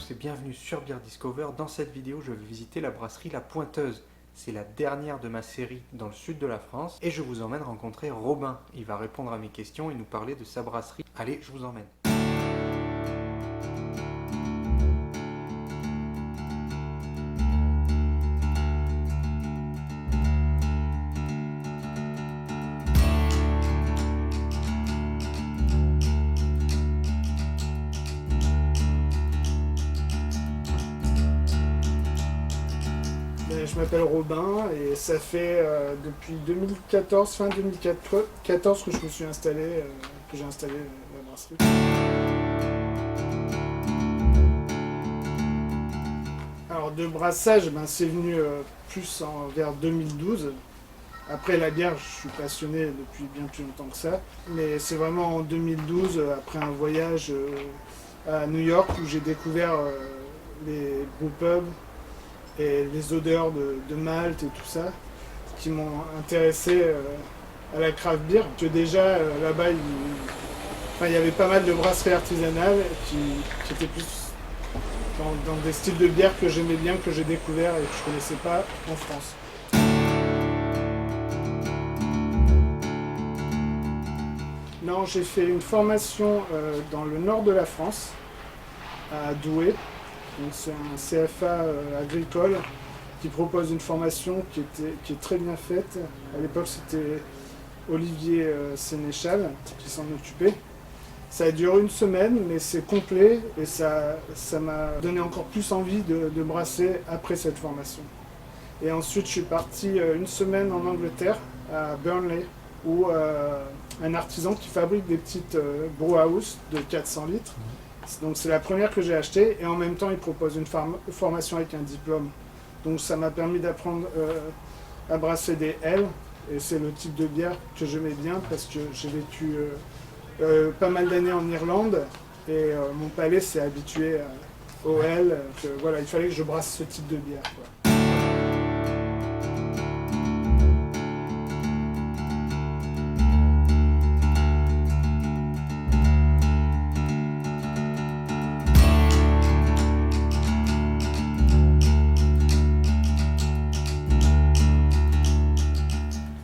tous et bienvenue sur Beer Discover. Dans cette vidéo, je vais visiter la brasserie La Pointeuse. C'est la dernière de ma série dans le sud de la France et je vous emmène rencontrer Robin. Il va répondre à mes questions et nous parler de sa brasserie. Allez, je vous emmène. Je m'appelle Robin et ça fait depuis 2014, fin 2014 que je me suis installé, que j'ai installé la brasserie. Alors de brassage, c'est venu plus vers 2012. Après la bière, je suis passionné depuis bien plus longtemps que ça. Mais c'est vraiment en 2012, après un voyage à New York, où j'ai découvert les brewpubs et les odeurs de malt et tout ça, qui m'ont intéressé à la craft beer. Que déjà, là-bas, il y avait pas mal de brasseries artisanales qui étaient plus dans des styles de bière que j'aimais bien, que j'ai découvert et que je connaissais pas en France. Non, j'ai fait une formation dans le nord de la France, à Douai. Donc c'est un CFA agricole qui propose une formation qui est très bien faite. À l'époque, c'était Olivier Sénéchal qui s'en occupait. Ça a duré une semaine, mais c'est complet et ça m'a donné encore plus envie de brasser après cette formation. Et ensuite, je suis parti une semaine en Angleterre, à Burnley, où un artisan qui fabrique des petites brewhouse de 400 litres. Donc c'est la première que j'ai achetée et en même temps il propose une formation avec un diplôme. Donc ça m'a permis d'apprendre à brasser des L et c'est le type de bière que j'aimais bien parce que j'ai vécu pas mal d'années en Irlande et mon palais s'est habitué aux L. Voilà, il fallait que je brasse ce type de bière, quoi.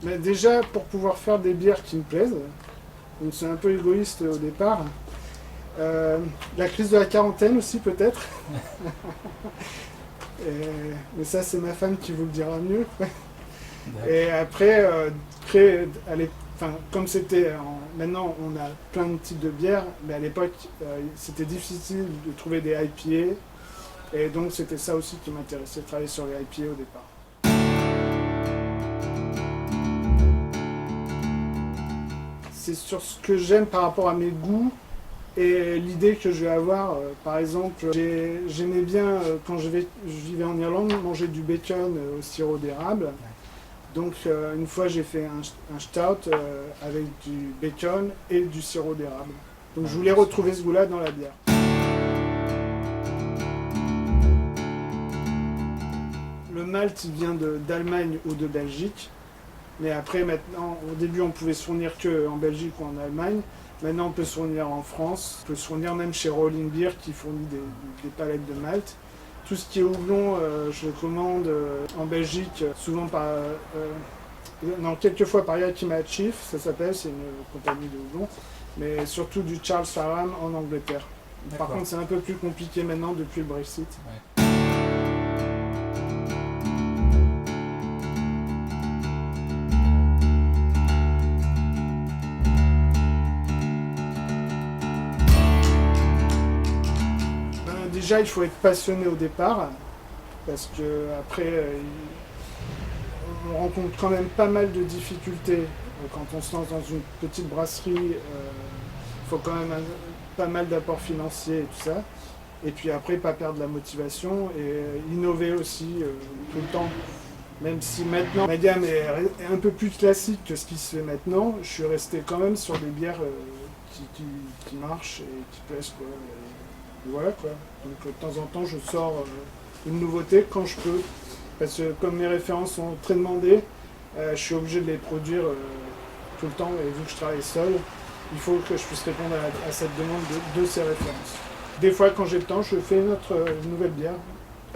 Mais déjà, pour pouvoir faire des bières qui me plaisent, donc c'est un peu égoïste au départ, la crise de la quarantaine aussi peut-être, mais ça c'est ma femme qui vous le dira mieux. Et après, comme c'était, maintenant on a plein de types de bières, mais à l'époque c'était difficile de trouver des IPA, et donc c'était ça aussi qui m'intéressait, de travailler sur les IPA au départ. C'est sur ce que j'aime par rapport à mes goûts et l'idée que je vais avoir. Par exemple, j'aimais bien, quand je vivais en Irlande, manger du bacon au sirop d'érable. Donc une fois j'ai fait un stout avec du bacon et du sirop d'érable. Donc je voulais retrouver ce goût-là dans la bière. Le malt il vient d'Allemagne ou de Belgique. Mais après, maintenant, au début, on pouvait se fournir qu'en Belgique ou en Allemagne. Maintenant, on peut se fournir en France. On peut se fournir même chez Rolling Beer qui fournit des palettes de malt. Tout ce qui est houblon, je le commande en Belgique, souvent quelquefois par Yakima Chief, ça s'appelle, c'est une compagnie de houblon. Mais surtout du Charles Farram en Angleterre. Par contre, c'est un peu plus compliqué maintenant depuis le Brexit. Ouais. Déjà, il faut être passionné au départ, parce que après, on rencontre quand même pas mal de difficultés. Quand on se lance dans une petite brasserie, il faut quand même pas mal d'apports financiers et tout ça. Et puis après, pas perdre la motivation et innover aussi tout le temps. Même si maintenant, ma gamme est un peu plus classique que ce qui se fait maintenant, je suis resté quand même sur des bières qui marchent et qui plaisent, quoi. Et voilà quoi. Donc de temps en temps je sors une nouveauté quand je peux. Parce que comme mes références sont très demandées, je suis obligé de les produire tout le temps et vu que je travaille seul, il faut que je puisse répondre à cette demande de ces références. des fois, quand j'ai le temps, je fais une nouvelle bière,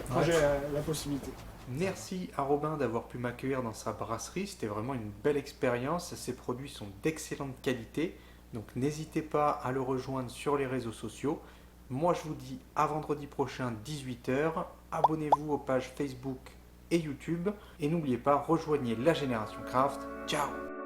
quand Ouais. j'ai la possibilité. Merci à Robin d'avoir pu m'accueillir dans sa brasserie. C'était vraiment une belle expérience. Ses produits sont d'excellente qualité. Donc n'hésitez pas à le rejoindre sur les réseaux sociaux. Moi je vous dis à vendredi prochain 18 h. Abonnez-vous aux pages Facebook et YouTube. Et n'oubliez pas, rejoignez la Génération Craft. Ciao!